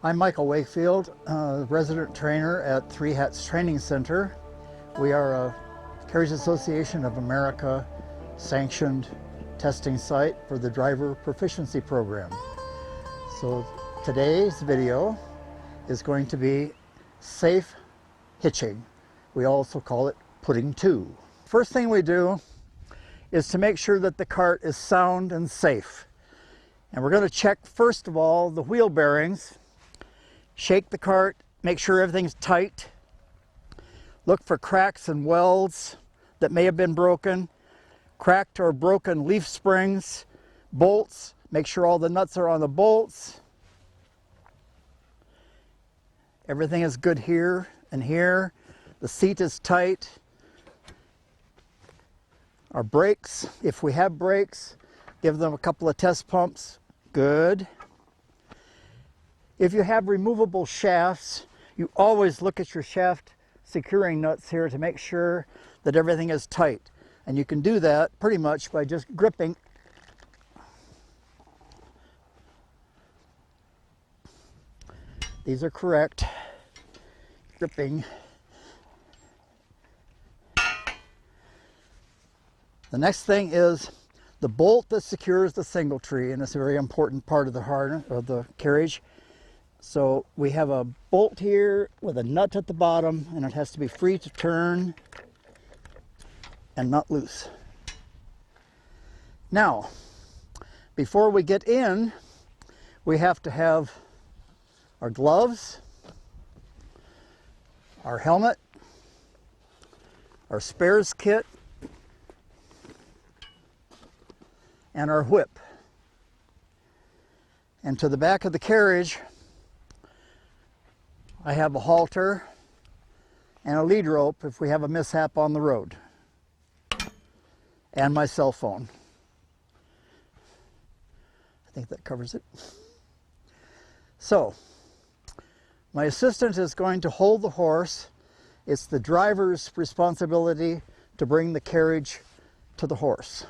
I'm Michael Wakefield, resident trainer at Three Hats Training Center. We are a Carriage Association of America sanctioned testing site for the driver proficiency program. So today's video is going to be safe hitching. We also call it putting to. First thing we do is to make sure that the cart is sound and safe. And we're going to check first of all the wheel bearings. Shake the cart, make sure everything's tight. Look for cracks and welds that may have been broken. Cracked or broken leaf springs, bolts. Make sure all the nuts are on the bolts. Everything is good here and here. The seat is tight. Our brakes, if we have brakes, give them a couple of test pumps. Good. If you have removable shafts, you always look at your shaft securing nuts here to make sure that everything is tight. And you can do that pretty much by just gripping. These are correct. Gripping. The next thing is the bolt that secures the single tree, and it's a very important part of the harness of the carriage. So we have a bolt here with a nut at the bottom, and it has to be free to turn and not loose. Now, before we get in, we have to have our gloves, our helmet, our spares kit, and our whip. And to the back of the carriage, I have a halter and a lead rope if we have a mishap on the road, and my cell phone. I think that covers it. So, my assistant is going to hold the horse. It's the driver's responsibility to bring the carriage to the horse.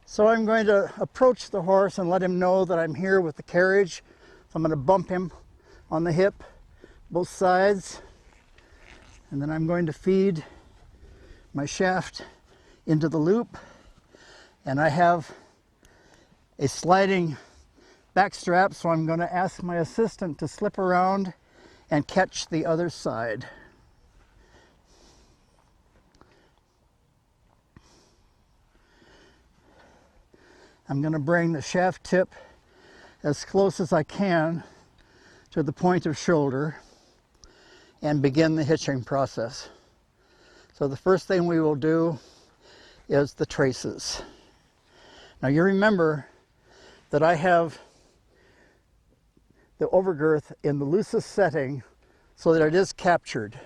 So I'm going to approach the horse and let him know that I'm here with the carriage. So I'm going to bump him on the hip, both sides, and then I'm going to feed my shaft into the loop. And I have a sliding back strap, so I'm going to ask my assistant to slip around and catch the other side. I'm going to bring the shaft tip as close as I can to the point of shoulder and begin the hitching process. So the first thing we will do is the traces. Now you remember that I have the overgirth in the loosest setting so that it is captured.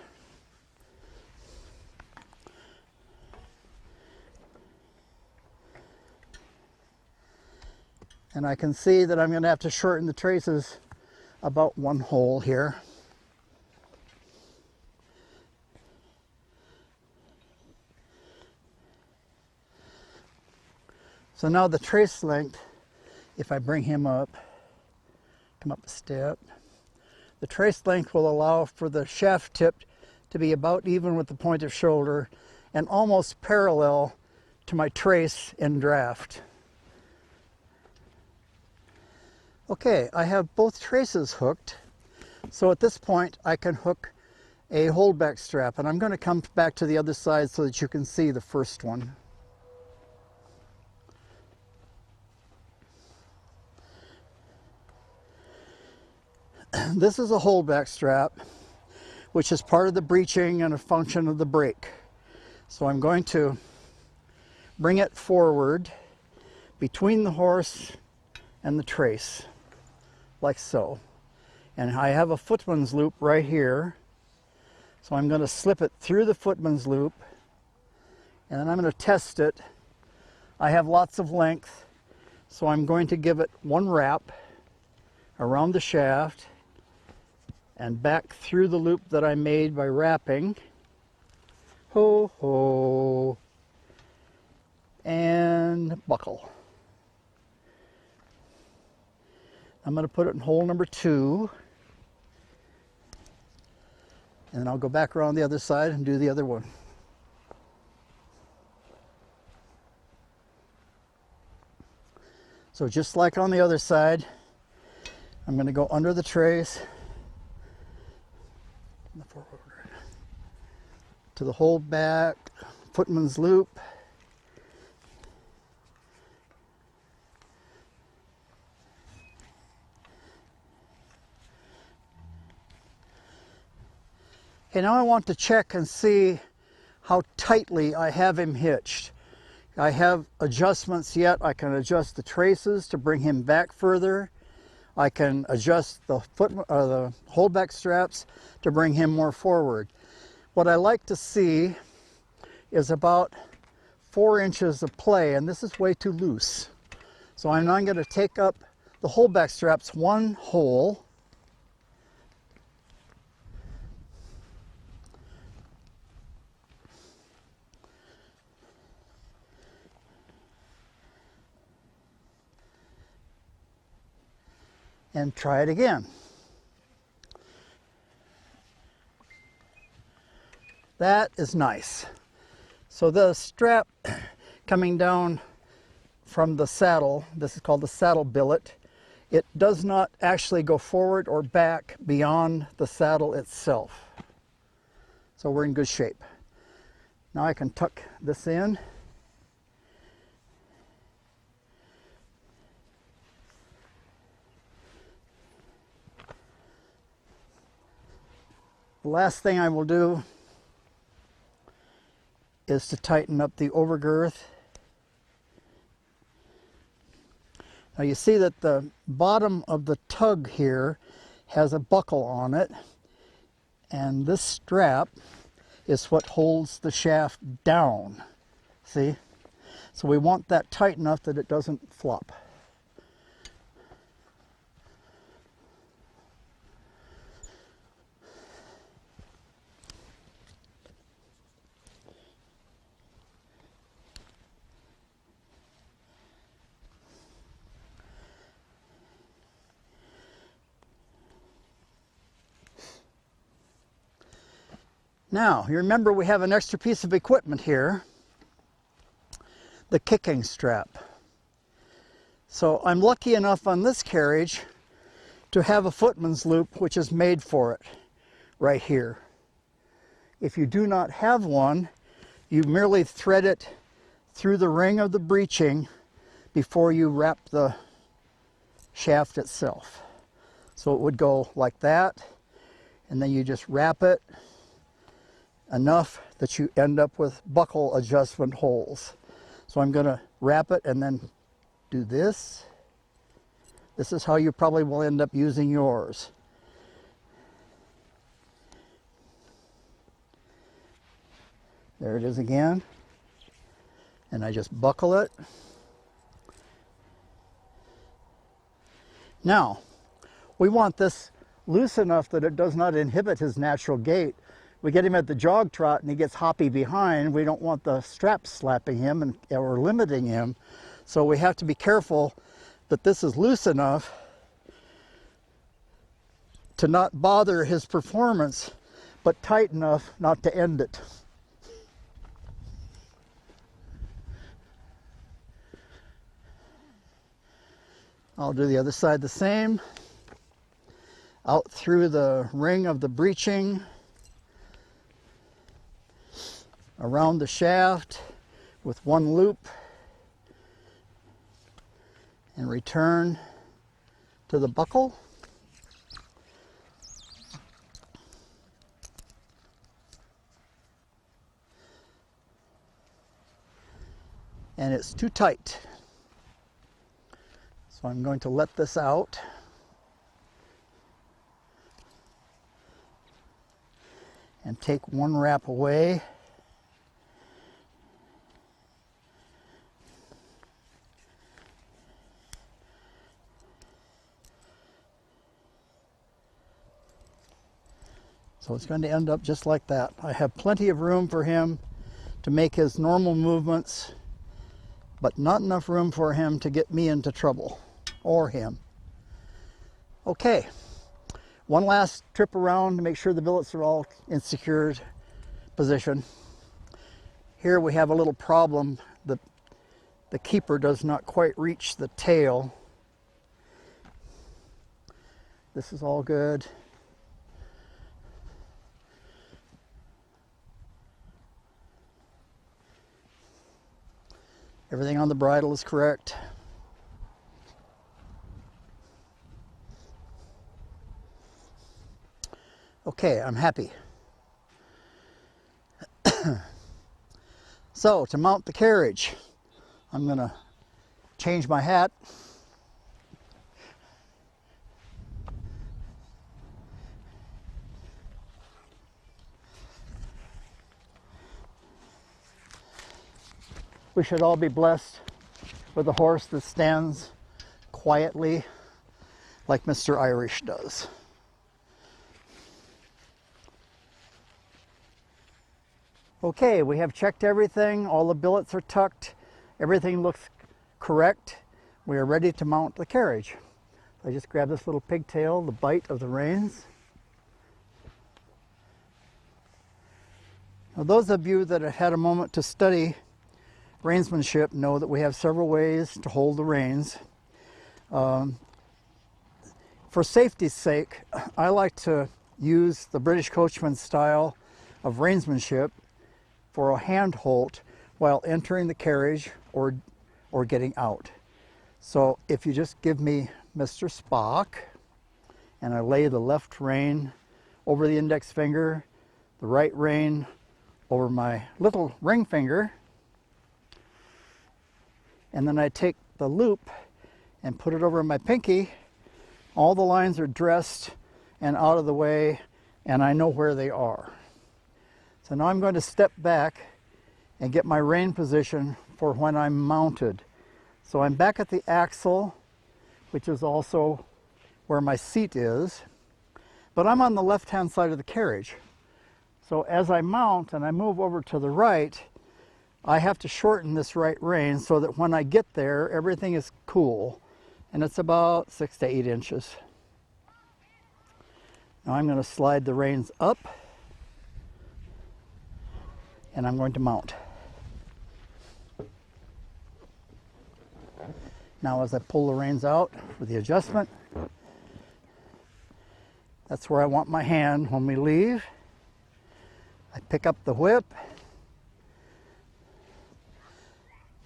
And I can see that I'm going to have to shorten the traces about one hole here. So now the trace length, if I bring him up, come up a step, the trace length will allow for the shaft tip to be about even with the point of shoulder and almost parallel to my trace in draft. Okay, I have both traces hooked, so at this point I can hook a holdback strap, and I'm going to come back to the other side so that you can see the first one. This is a holdback strap, which is part of the breeching and a function of the brake. So I'm going to bring it forward between the horse and the trace, like so. And I have a footman's loop right here. So I'm going to slip it through the footman's loop, and then I'm going to test it. I have lots of length, so I'm going to give it one wrap around the shaft and back through the loop that I made by wrapping. Ho, ho. And buckle. I'm going to put it in hole number 2. And then I'll go back around the other side and do the other one. So just like on the other side, I'm going to go under the trace to the whole back, footman's loop. Okay, now I want to check and see how tightly I have him hitched. I have adjustments yet. I can adjust the traces to bring him back further. I can adjust the the holdback straps to bring him more forward. What I like to see is about 4 inches of play, and this is way too loose. So I'm now going to take up the holdback straps 1 hole. And try it again. That is nice. So the strap coming down from the saddle, this is called the saddle billet, it does not actually go forward or back beyond the saddle itself. So we're in good shape. Now I can tuck this in. The last thing I will do is to tighten up the overgirth. Now you see that the bottom of the tug here has a buckle on it, and this strap is what holds the shaft down. See? So we want that tight enough that it doesn't flop. Now, you remember we have an extra piece of equipment here, the kicking strap. So I'm lucky enough on this carriage to have a footman's loop which is made for it right here. If you do not have one, you merely thread it through the ring of the breeching before you wrap the shaft itself. So it would go like that, and then you just wrap it enough that you end up with buckle adjustment holes. So I'm going to wrap it and then do this. This is how you probably will end up using yours. There it is again. And I just buckle it. Now, we want this loose enough that it does not inhibit his natural gait. We get him at the jog trot and he gets hoppy behind. We don't want the straps slapping him or limiting him. So we have to be careful that this is loose enough to not bother his performance, but tight enough not to end it. I'll do the other side the same. Out through the ring of the breeching, around the shaft with 1 loop, and return to the buckle. And it's too tight. So I'm going to let this out. And take 1 wrap away. So it's going to end up just like that. I have plenty of room for him to make his normal movements, but not enough room for him to get me into trouble, or him. Okay, one last trip around to make sure the billets are all in secured position. Here we have a little problem. The keeper does not quite reach the tail. This is all good. Everything on the bridle is correct. Okay, I'm happy. So, to mount the carriage, I'm going to change my hat. We should all be blessed with a horse that stands quietly like Mr. Irish does. Okay, we have checked everything. All the billets are tucked. Everything looks correct. We are ready to mount the carriage. I just grab this little pigtail, the bite of the reins. Now, those of you that have had a moment to study reinsmanship know that we have several ways to hold the reins. For safety's sake, I like to use the British coachman style of reinsmanship for a hand hold while entering the carriage or getting out. So if you just give me Mr. Spock, and I lay the left rein over the index finger, the right rein over my little ring finger, and then I take the loop and put it over my pinky, all the lines are dressed and out of the way, and I know where they are. So now I'm going to step back and get my rein position for when I'm mounted. So I'm back at the axle, which is also where my seat is, but I'm on the left-hand side of the carriage. So as I mount and I move over to the right, I have to shorten this right rein so that when I get there, everything is cool. And it's about 6 to 8 inches. Now I'm going to slide the reins up, and I'm going to mount. Now as I pull the reins out for the adjustment, that's where I want my hand when we leave. I pick up the whip,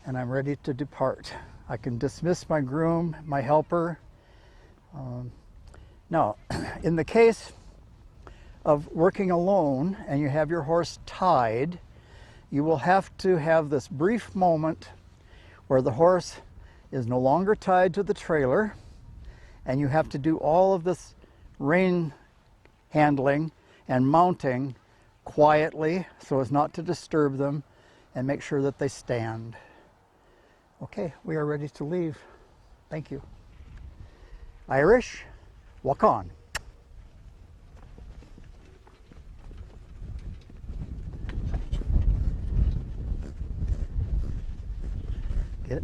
and I'm ready to depart. I can dismiss my groom, my helper. Now, in the case of working alone and you have your horse tied, you will have to have this brief moment where the horse is no longer tied to the trailer, and you have to do all of this rein handling and mounting quietly so as not to disturb them, and make sure that they stand. Okay, we are ready to leave. Thank you. Irish, walk on. Get it?